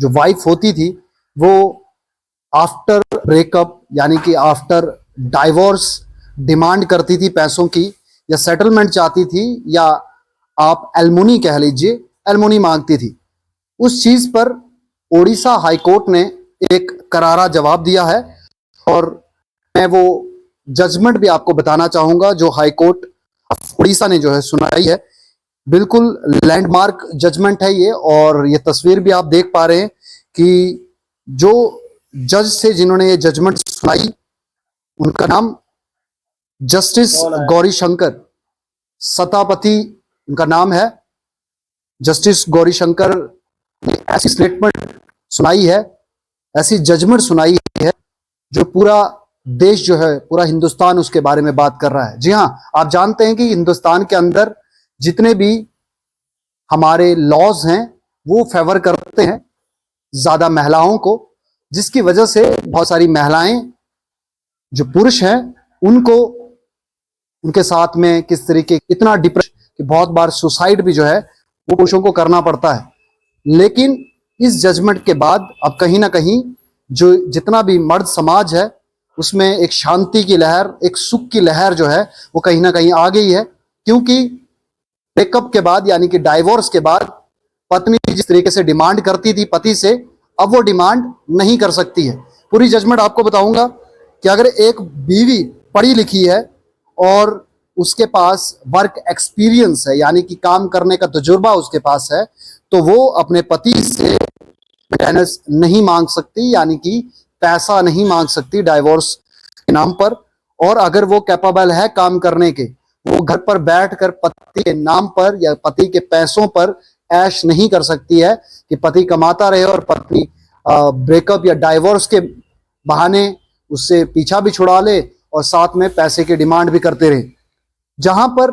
जो वाइफ होती थी वो आफ्टर ब्रेकअप यानी कि आफ्टर डाइवोर्स डिमांड करती थी पैसों की, या सेटलमेंट चाहती थी, या आप एलमुनी कह लीजिए, एलमुनी मांगती थी। उस चीज पर ओडिशा हाईकोर्ट ने एक करारा जवाब दिया है और मैं वो जजमेंट भी आपको बताना चाहूंगा जो हाईकोर्ट उड़ीसा ने जो है सुनाई है। बिल्कुल लैंडमार्क जजमेंट है ये, और ये तस्वीर भी आप देख पा रहे हैं कि जो जज से जिन्होंने ये जजमेंट सुनाई उनका नाम जस्टिस गौरी शंकर सतापति उनका नाम है। जस्टिस गौरी शंकर ने ऐसी स्टेटमेंट सुनाई है, ऐसी जजमेंट सुनाई है जो पूरा देश जो है, पूरा हिंदुस्तान उसके बारे में बात कर रहा है। जी हाँ, आप जानते हैं कि हिंदुस्तान के अंदर जितने भी हमारे लॉज हैं वो फेवर करते हैं ज्यादा महिलाओं को, जिसकी वजह से बहुत सारी महिलाएं जो पुरुष हैं उनको उनके साथ में किस तरीके इतना डिप्रेशन कि बहुत बार सुसाइड भी जो है वो पुरुषों को करना पड़ता है। लेकिन इस जजमेंट के बाद अब कहीं ना कहीं जो जितना भी मर्द समाज है उसमें एक शांति की लहर, एक सुख की लहर जो है वो कहीं ना कहीं आ गई है, क्योंकि ब्रेकअप के बाद यानी कि डाइवोर्स के बाद पत्नी जिस तरीके से डिमांड करती थी पति से, अब वो डिमांड नहीं कर सकती है। पूरी जजमेंट आपको बताऊंगा कि अगर एक बीवी पढ़ी लिखी है और उसके पास वर्क एक्सपीरियंस है यानी कि काम करने का तजुर्बा उसके पास है, तो वो अपने पति से मेंटेनेंस नहीं मांग सकती, यानी कि पैसा नहीं मांग सकती डाइवोर्स के नाम पर। और अगर वो कैपेबल है काम करने के, वो घर पर बैठकर पति के नाम पर या पति के पैसों पर ऐश नहीं कर सकती है कि पति कमाता रहे और पत्नी ब्रेकअप या डाइवोर्स के बहाने उससे पीछा भी छुड़ा ले और साथ में पैसे की डिमांड भी करते रहे। जहां पर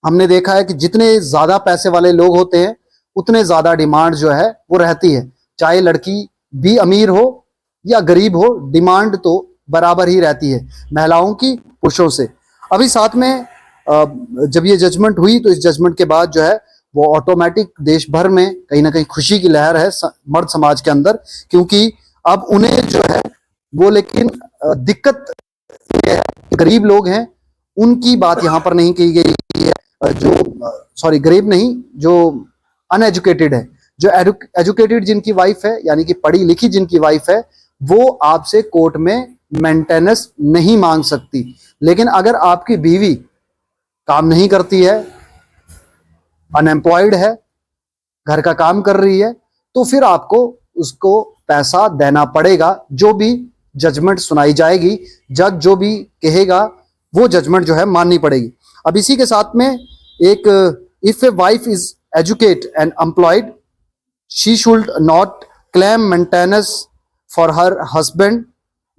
हमने देखा है कि जितने ज्यादा पैसे वाले लोग होते हैं उतने ज्यादा डिमांड जो है वो रहती है, चाहे लड़की भी अमीर हो या गरीब हो, डिमांड तो बराबर ही रहती है महिलाओं की पुरुषों से। अभी साथ में जब ये जजमेंट हुई तो इस जजमेंट के बाद जो है वो ऑटोमेटिक देश भर में कहीं ना कहीं खुशी की लहर है मर्द समाज के अंदर, क्योंकि अब उन्हें जो है वो, लेकिन दिक्कत ये है गरीब लोग हैं उनकी बात यहाँ पर नहीं की गई है। जो सॉरी गरीब नहीं, जो अनएजुकेटेड है, जो एजुकेटेड जिनकी वाइफ है यानी कि पढ़ी लिखी जिनकी वाइफ है, वो आपसे कोर्ट में मेंटेनेंस नहीं मांग सकती। लेकिन अगर आपकी बीवी काम नहीं करती है, अनएम्प्लॉयड है, घर का काम कर रही है, तो फिर आपको उसको पैसा देना पड़ेगा। जो भी जजमेंट सुनाई जाएगी, जज जो भी कहेगा वो जजमेंट जो है माननी पड़ेगी। अब इसी के साथ में एक, if a wife is educate and employed she should not claim maintenance for her husband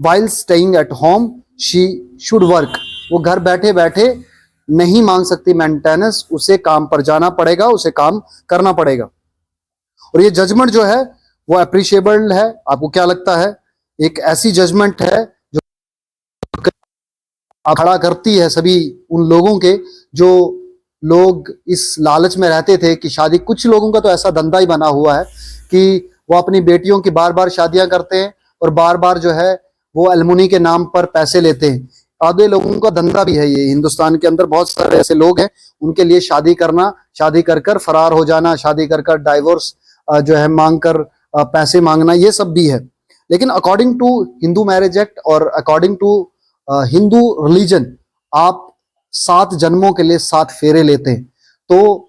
while staying at home, she should work. वो घर बैठे बैठे नहीं मांग सकती मेंटेनेंस, उसे काम पर जाना पड़ेगा, उसे काम करना पड़ेगा। और ये जजमेंट जो है वो अप्रिशिएबल है। आपको क्या लगता है? एक ऐसी जजमेंट है जो खड़ा करती है सभी उन लोगों के जो लोग इस लालच में रहते थे कि शादी, कुछ लोगों का तो ऐसा धंधा ही बना हुआ है कि वो अपनी बेटियों की बार बार शादियां करते हैं और बार बार जो है वो एलमुनी के नाम पर पैसे लेते हैं। आधे लोगों का धंधा भी है ये। हिंदुस्तान के अंदर बहुत सारे ऐसे लोग हैं, उनके लिए शादी करना, शादी कर कर फरार हो जाना, शादी कर कर डाइवोर्स जो है मांग कर पैसे मांगना, ये सब भी है। लेकिन according to Hindu marriage act और अकॉर्डिंग टू हिंदू रिलीजन, आप 7 जन्मों के लिए 7 फेरे लेते हैं, तो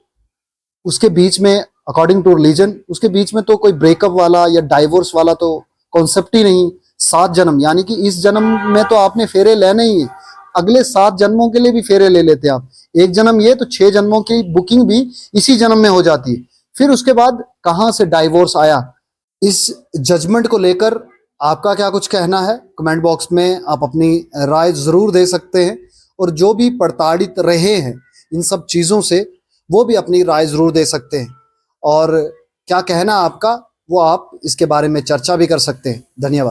उसके बीच में अकॉर्डिंग टू रिलीजन उसके बीच में तो कोई ब्रेकअप वाला या डाइवोर्स वाला तो कॉन्सेप्ट ही नहीं। 7 जन्म यानी कि इस जन्म में तो आपने फेरे लेने ही है, अगले 7 जन्मों के लिए भी फेरे ले लेते हैं आप। एक जन्म ये तो 6 जन्मों की बुकिंग भी इसी जन्म में हो जाती है। फिर उसके बाद कहां से डाइवोर्स आया? इस जजमेंट को लेकर आपका क्या कुछ कहना है? कमेंट बॉक्स में आप अपनी राय जरूर दे सकते हैं, और जो भी प्रताड़ित रहे हैं इन सब चीजों से वो भी अपनी राय जरूर दे सकते हैं। और क्या कहना आपका वो आप इसके बारे में चर्चा भी कर सकते हैं। धन्यवाद।